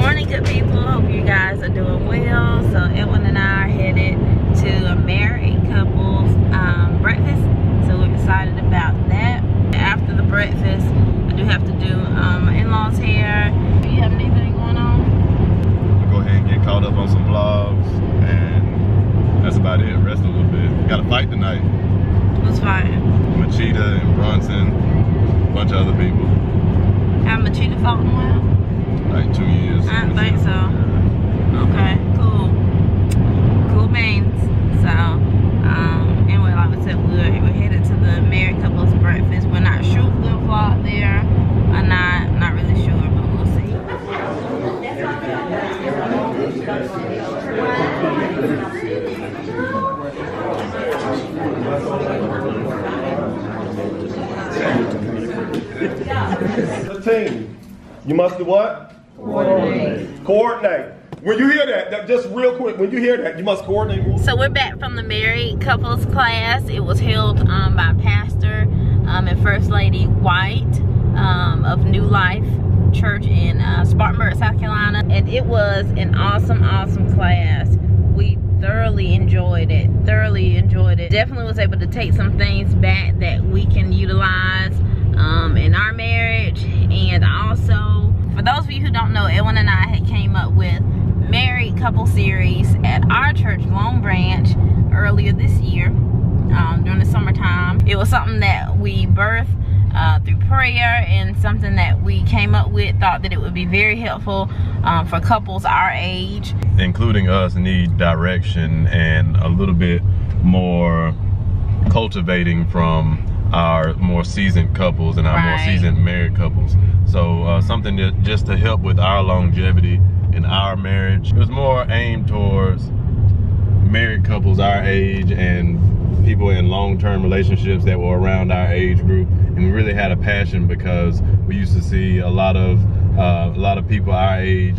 morning, good people. Hope you guys are doing well. So Edwin and I are headed to a married couples breakfast. So we're excited about that. After the breakfast, I do have to do my in-laws hair. Do you have anything going on? I'll go ahead and get caught up on some vlogs, and that's about it. Rest a little bit. Got a fight tonight. Who's fighting? Machida and Bronson, a bunch of other people. Have Machida fought in a while? Like 2 years. I don't think so. Okay, cool. Cool beans. So, anyway, like I said, we're headed to the married couples breakfast. We're not sure if we'll vlog there or not really sure, but we'll see. The team, you must do what? Coordinate. When you hear that, just real quick, when you hear that, you must coordinate. So we're back from the married couples class. It was held by Pastor and First Lady White of New Life Church in Spartanburg, South Carolina. And it was an awesome class. We thoroughly enjoyed it. Definitely was able to take some things back that we can utilize in our marriage. And also, for those of you who don't know, Edwin and I had came up with married couple series at our church, Long Branch, earlier this year during the summertime. It was something that we birthed through prayer, and something that we came up with, thought that it would be very helpful for couples our age. Including us need direction and a little bit more cultivating from our more seasoned couples and our more seasoned married couples. So something that just to help with our longevity in our marriage. It was more aimed towards married couples our age and people in long-term relationships that were around our age group. And we really had a passion because we used to see a lot of people our age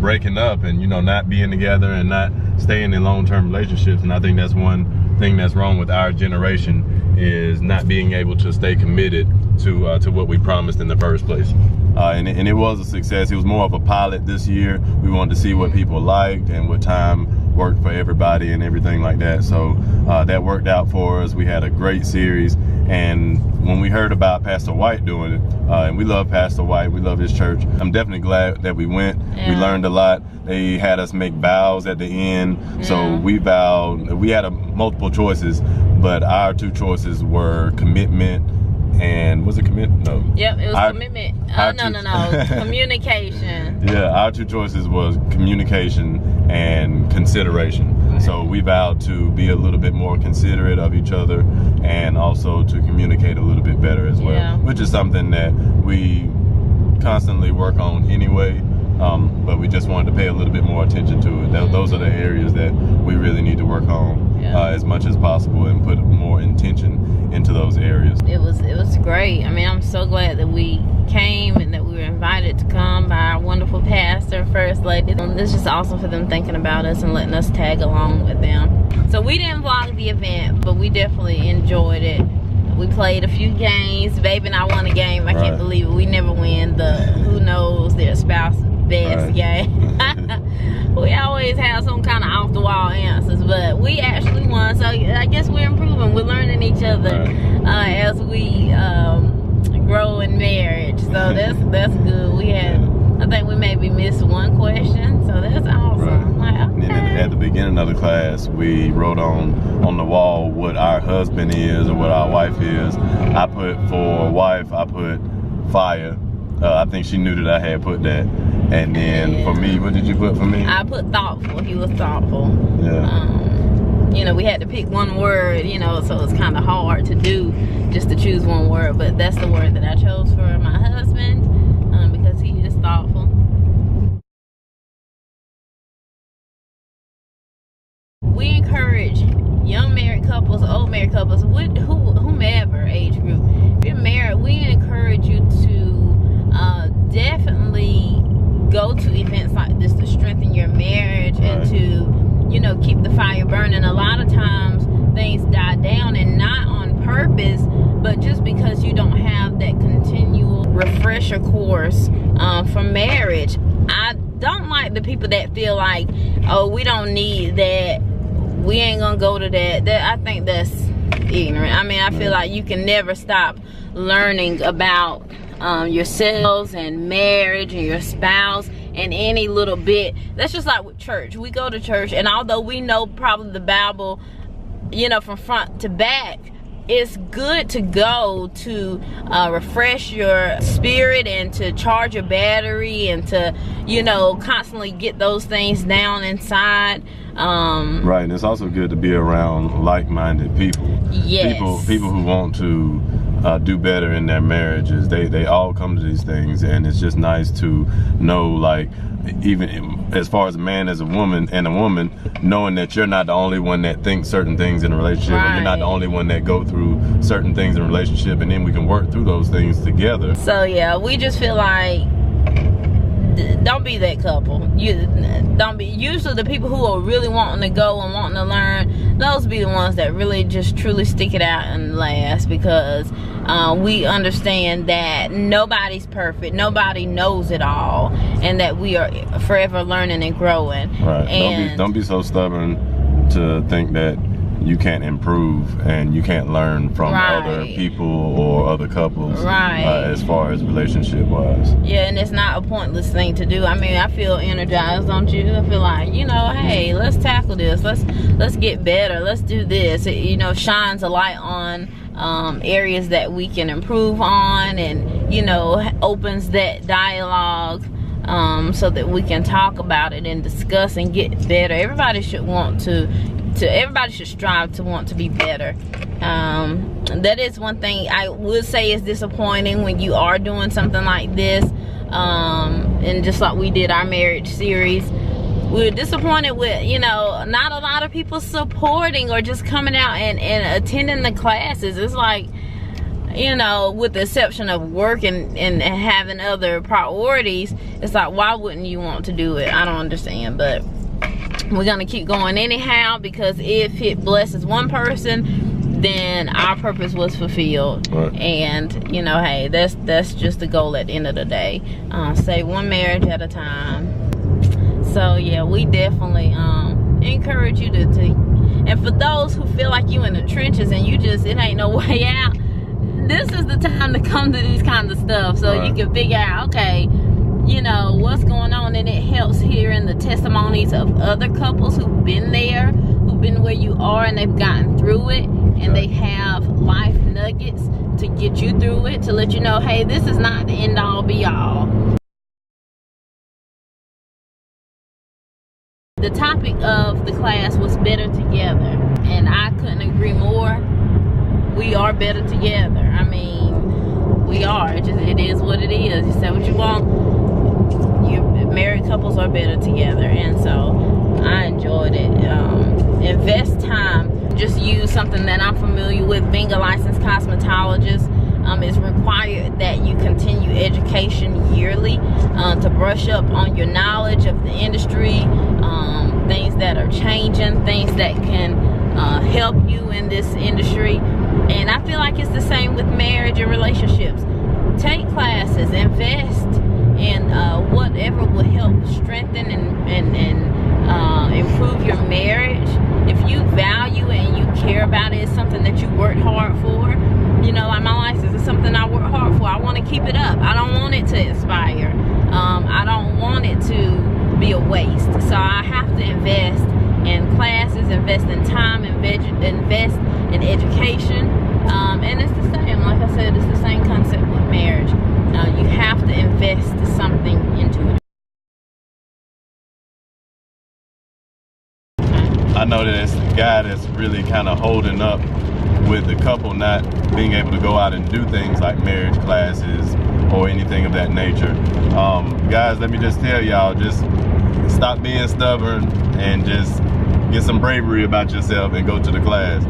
breaking up and, you know, not being together and not staying in long-term relationships. And I think that's one thing that's wrong with our generation, is not being able to stay committed to what we promised in the first place. And it was a success. It was more of a pilot this year. We wanted to see what people liked and what time worked for everybody and everything like that. So that worked out for us. We had a great series. And when we heard about Pastor White doing it, and we love Pastor White, we love his church, I'm definitely glad that we went. Yeah. We learned a lot. They had us make vows at the end. Yeah. So we vowed, we had multiple choices, but our two choices were commitment and, was it commitment? No. Yep, it was commitment. No. Communication. Yeah, our two choices was communication and consideration. So we vowed to be a little bit more considerate of each other and also to communicate a little bit better as well, which is something that we constantly work on anyway, but we just wanted to pay a little bit more attention to it. Those are the areas that we really need to work on as much as possible and put more intention into those areas. It was great. I mean, I'm so glad that we came and that we were invited to come by our wonderful pastor and First Lady. It's just awesome for them thinking about us and letting us tag along with them. So we didn't vlog the event, but we definitely enjoyed it. We played a few games. Babe and I won a game. I can't believe it. We never win the who knows their spouse's best game. We always have some kind of off the wall answers, but we actually won. So I guess we're improving. We're learning each other as we grow in marriage. So that's good. We had, I think we maybe missed one question, so that's awesome. Like, okay. And then at the beginning of the class, we wrote on the wall what our husband is or what our wife is. I put for wife, I put fire. I think she knew that I had put that. And then for me, what did you put for me? I put thoughtful. He was thoughtful. Yeah. You know, we had to pick one word, you know, so it's kind of hard to do just to choose one word. But that's the word that I chose for my husband because he is thoughtful. We encourage young married couples, old married couples, whomever age group. If you're married, we encourage you to definitely go to events like this to strengthen your marriage and to, you know, keep the fire burning. A lot of times things die down, and not on purpose, but just because you don't have that continual refresher course for marriage. I don't like the people that feel like, oh, we don't need that, we ain't gonna go to that. I think that's ignorant. I mean, I feel like you can never stop learning about yourselves and marriage and your spouse and any little bit. That's just like with church. We go to church, and although we know probably the Bible, you know, from front to back, it's good to go to refresh your spirit and to charge your battery and to, you know, constantly get those things down inside. Right, and it's also good to be around like-minded people. Yes. People who want to do better in their marriages. They all come to these things, and it's just nice to know, like, even as far as a man as a woman and a woman, knowing that you're not the only one that thinks certain things in a relationship, or you're not the only one that go through certain things in a relationship, and then we can work through those things together. So yeah, we just feel like, don't be that couple. You don't be. Usually the people who are really wanting to go and wanting to learn, those be the ones that really just truly stick it out and last, because we understand that nobody's perfect, nobody knows it all, and that we are forever learning and growing. Right. And don't be so stubborn to think that you can't improve and you can't learn from other people or other couples, as far as relationship wise. Yeah, and it's not a pointless thing to do. I mean, I feel energized, don't you? I feel like, you know, hey, let's tackle this, let's get better, let's do this. It, you know, shines a light on areas that we can improve on, and, you know, opens that dialogue so that we can talk about it and discuss and get better. Everybody should want everybody should strive to want to be better. That is one thing I would say is disappointing when you are doing something like this, and just like we did our marriage series, we were disappointed with, you know, not a lot of people supporting or just coming out and attending the classes. It's like, you know, with the exception of work and having other priorities, it's like, why wouldn't you want to do it? I don't understand, but we're gonna keep going anyhow, because if it blesses one person, then our purpose was fulfilled. Right. And, you know, hey, that's just the goal at the end of the day. Save one marriage at a time. So yeah, we definitely encourage you to and for those who feel like you in the trenches and you just, it ain't no way out, this is the time to come to these kinds of stuff, so you can figure out, okay, you know, what's going on. And it helps hearing the testimonies of other couples who've been there, who've been where you are, and they've gotten through it, and they have life nuggets to get you through it, to let you know, hey, this is not the end all be all. The topic of the class was better together, and I couldn't agree more. We are better together. I mean, we are. It is what it is. You say what you want. Married couples are better together, and so I enjoyed it. Invest time. Just use something that I'm familiar with. Being a licensed cosmetologist, it's required that you continue education yearly to brush up on your knowledge of the industry, things that are changing, things that can help you in this industry. And I feel like it's the same with marriage and relationships. Take classes, invest in whatever will help strengthen and improve your marriage. If you value it and you care about it, it's something that you worked hard for. You know, like my license is something I work hard for. I want to keep it up. I don't want it to expire. I don't want it to be a waste. So I have to invest in classes, invest in time, invest in education. And it's the same. Like I said, it's the same concept with marriage. You have to invest something into it. I know that it's the guy that's really kind of holding up with the couple not being able to go out and do things like marriage classes or anything of that nature. Guys, let me just tell y'all, just stop being stubborn and just get some bravery about yourself and go to the class.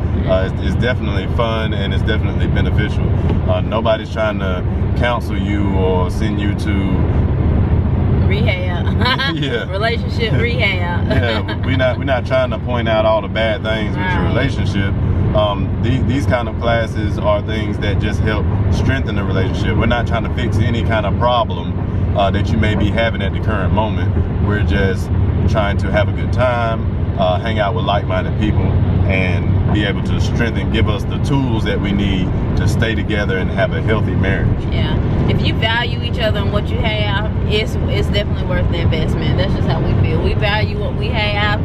It's definitely fun and it's definitely beneficial. Nobody's trying to counsel you or send you to rehab. Yeah. Relationship rehab. Yeah, we're not trying to point out all the bad things with your relationship. These kind of classes are things that just help strengthen the relationship. We're not trying to fix any kind of problem. that you may be having at the current moment. We're just trying to have a good time, hang out with like-minded people, and be able to give us the tools that we need to stay together and have a healthy marriage. Yeah, if you value each other and what you have, it's definitely worth the investment. That's just how we feel. We value what we have.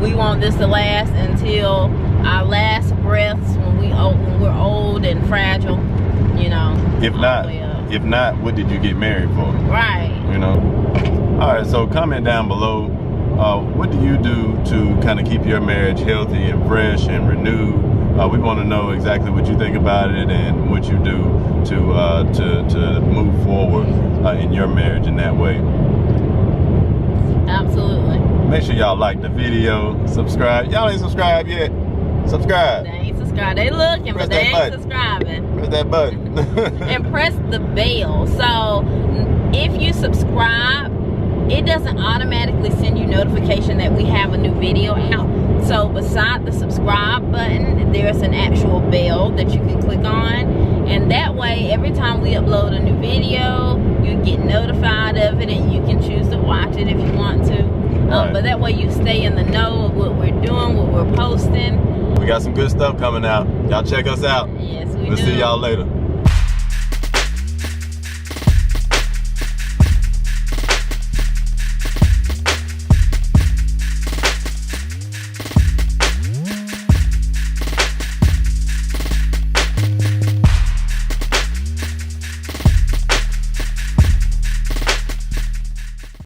We want this to last until our last breaths when we're old and fragile, you know. If not, what did you get married for? Right. You know. All right, so comment down below. What do you do to kind of keep your marriage healthy and fresh and renewed? We want to know exactly what you think about it and what you do to move forward in your marriage in that way. Absolutely. Make sure y'all like the video, subscribe. Y'all ain't subscribed yet. Subscribe. They ain't subscribed. They looking, but they ain't subscribing. Press that button. And press the bell. So if you subscribe, it doesn't automatically send you notification that we have a new video out. So beside the subscribe button, there's an actual bell that you can click on, and that way every time we upload a new video, you get notified of it, and you can choose to watch it if you want to. Right. But that way you stay in the know of what we're doing, what we're posting. We got some good stuff coming out. Y'all check us out. Yes, we'll see y'all later.